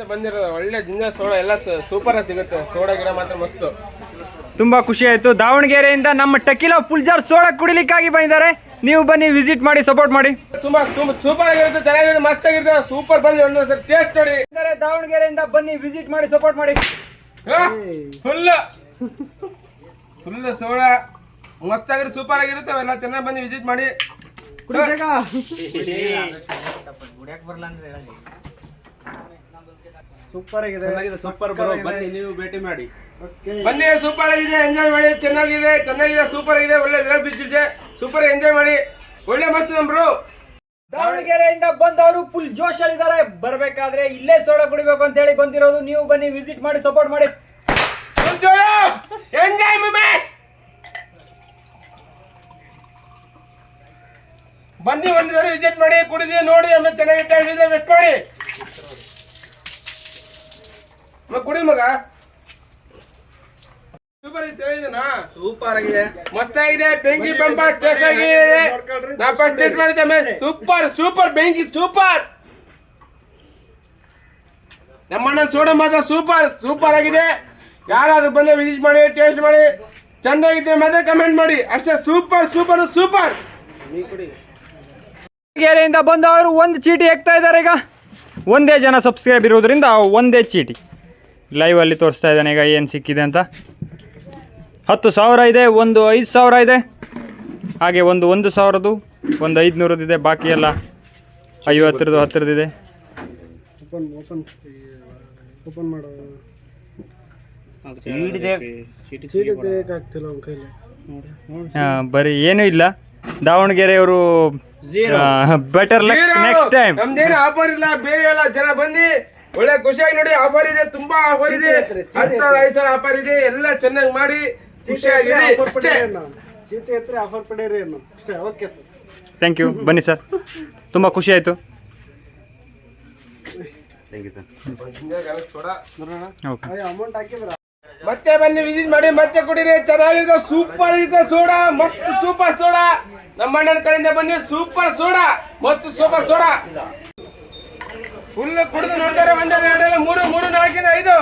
ಬಂದಿರೋದು ಒಳ್ಳೆ ginger soda ಎಲ್ಲ ಸೂಪರ್ ಆಗಿ ಸಿಗುತ್ತೆ. ಸೋಡಾ ಗಿಡ ಮಾತ್ರ ಮಸ್ತ್. ತುಂಬಾ ಖುಷಿ ಆಯ್ತು. ದಾವಣಗೆರೆಯಿಂದ ನಮ್ಮ ಟಕೀಲಾ ಫುಲ್ಜಾರ್ ಸೋಡಾ ಕುಡಿಲಿಕ್ಕಾಗಿ ಬಂದಿದ್ದಾರೆ. ನೀವು ಬನ್ನಿ, ವಿಸಿಟ್ ಮಾಡಿ, ಸಪೋರ್ಟ್ ಮಾಡಿ. ಸೂಪರ್ ಆಗಿರುತ್ತೆ, ಚೆನ್ನಾಗಿರುತ್ತೆ, ಮಸ್ತ್ ಆಗಿರುತ್ತೆ. ಸೂಪರ್ ಬಂದು ಒಂದು ಟೇಸ್ಟ್ ನೋಡಿ. ದಾವಣಗೆರೆಯಿಂದ ಬನ್ನಿ, ವಿಸಿಟ್ ಮಾಡಿ, ಸಪೋರ್ಟ್ ಮಾಡಿ. ಫುಲ್ ಸೋಡಾ ಮಸ್ತ್ ಆಗಿರುತ್ತೆ, ಸೂಪರ್ ಆಗಿರುತ್ತೆ. ಅವೆಲ್ಲ ಚೆನ್ನಾಗಿ ಬಂದು ವಿಸಿಟ್ ಮಾಡಿ. ಸೂಪರ್ ಆಗಿದೆ, ಸೂಪರ್ ಬ್ರೋ, ಬನ್ನಿ ನೀವು ಭೇಟಿ ಮಾಡಿ. ಬನ್ನಿ, ಸೂಪರ್ ಆಗಿದೆ, ಎಂಜಾಯ್ ಮಾಡಿ. ಚೆನ್ನಾಗಿದೆ, ಸೂಪರ್ ಆಗಿದೆ, ಒಳ್ಳೆ ವಿರಾಟ್ ಬೀಚ್ ಇದೆ. ಸೂಪರ್ ಎಂಜಾಯ್ ಮಾಡಿ, ಒಳ್ಳೆ ಮಸ್ತ್ ಬ್ರೋ. ದಾವಣಗೆರೆಯಿಂದ ಬಂದವರು ಫುಲ್ ಜೋಶ್ ಅಲ್ಲಿದ್ದಾರೆ. ಬರ್ಬೇಕಾದ್ರೆ ಇಲ್ಲೇ ಸೋಡಾ ಕುಡಿಬೇಕು ಅಂತ ಹೇಳಿ ಬಂದಿರೋದು. ನೀವು ಬನ್ನಿ, ವಿಸಿಟ್ ಮಾಡಿ, ಸಪೋರ್ಟ್ ಮಾಡಿ. ಎಂಜಾಯ್ ಬನ್ನಿ, ಒಂದ್ಸರಿ ವಿಸಿಟ್ ಮಾಡಿ, ಕುಡಿದಿ ನೋಡಿ, ಆಮೇಲೆ ಚೆನ್ನಾಗಿ ಟೈಮ್ ಇದೆ, ವೆಸ್ಟ್ ಮಾಡಿ. ಕುಡಿ ಮಗ, ಸೂಪರ್ ಸೂಪರ್ ಆಗಿದೆ, ಮಸ್ತ್ ಆಗಿದೆ. ಬೆಂಕಿ ಬಂಪ ಟೇಸ್ಟ್ ಆಗಿದೆ. ನಾ ಫಸ್ಟ್ ಟೇಸ್ಟ್ ಮಾಡಿದ್ದೆ, ಸೂಪರ್ ಬೆಂಕಿ ಸೂಪರ್. ನಮ್ಮಣ್ಣ ಸೋಡಾ ಮಾತ್ರ ಸೂಪರ್ ಆಗಿದೆ. ಯಾರಾದ್ರೂ ಬಂದು ವಿಸಿಟ್ ಮಾಡಿ, ಟೇಸ್ಟ್ ಮಾಡಿ, ಚೆನ್ನಾಗಿದ್ರೆ ಮಾತ್ರ ಕಮೆಂಟ್ ಮಾಡಿ. ಅಷ್ಟೇ, ಸೂಪರ್. ದಾವಣಗೆರೆಯಿಂದ ಬಂದವರು ಒಂದು ಚೀಟಿ ಹಾಕ್ತಾ ಇದ್ದಾರೆ. ಈಗ ಒಂದೇ ಜನ ಸಬ್ಸ್ಕ್ರೈಬ್ ಇರೋದ್ರಿಂದ ಒಂದೇ ಚೀಟಿ ಲೈವ್ ಅಲ್ಲಿ ತೋರಿಸ್ತಾ ಇದ್ದಾನೆ. ಈಗ ಏನು ಸಿಕ್ಕಿದೆ ಅಂತ 10,000 ಇದೆ, ಒಂದು 5,000 ಇದೆ, ಹಾಗೆ ಒಂದು 1,000, ಒಂದು 500 ಇದೆ, ಬಾಕಿ ಎಲ್ಲ 50, 10 ಇದೆ. ಓಪನ್ ಮಾಡೋ ಬರೀ ಏನೂ ಇಲ್ಲ. ದಾವಣಗೆರೆಯವರು ಬೆಟರ್ ಲಕ್ ನೆಕ್ಸ್ಟ್ ಟೈಮ್. ನಮ್ದೇನು ಆಫರ್ ಇಲ್ಲ, ಬೇರೆ ಎಲ್ಲ ಜನ ಬನ್ನಿ, ಒಳ್ಳೆ ಖುಷಿಯಾಗಿ ನೋಡಿ. ಆಫರ್ ಇದೆ, ತುಂಬಾ ಆಫರ್ ಇದೆ. 10,000 5,000 ಆಫರ್ ಇದೆ. ಎಲ್ಲ ಚೆನ್ನಾಗಿ ಮಾಡಿ, ಖುಷಿಯಾಗಿ ಆಫರ್ ಪಡೆಯಿರಿ. Okay sir, thank you. ಬನ್ನಿ ಸರ್, ತುಂಬ ಖುಷಿ ಆಯಿತು. ಅಮೌಂಟ್ ಹಾಕಿದ್ರ ಮತ್ತೆ ಬನ್ನಿ, ವಿಸಿಟ್ ಮಾಡಿ, ಮತ್ತೆ ಕುಡೀರಿ. ಚೆನ್ನಾಗಿದೆ, ಸೂಪರ್ ಇದೆ ಸೋಡಾ, ಮಸ್ತ್ ಸೂಪರ್ ಸೋಡಾ. ನಮ್ಮ ಅಣ್ಣನ ಕಡೆಯಿಂದ ಬನ್ನಿ, ಸೂಪರ್ ಸೋಡಾ, ಮಸ್ತ್ ಸೂಪರ್ ಸೋಡಾ. ಫುಲ್ ಕುಡಿದು ನೋಡ್ತಾರೆ. 1 2 3 4 5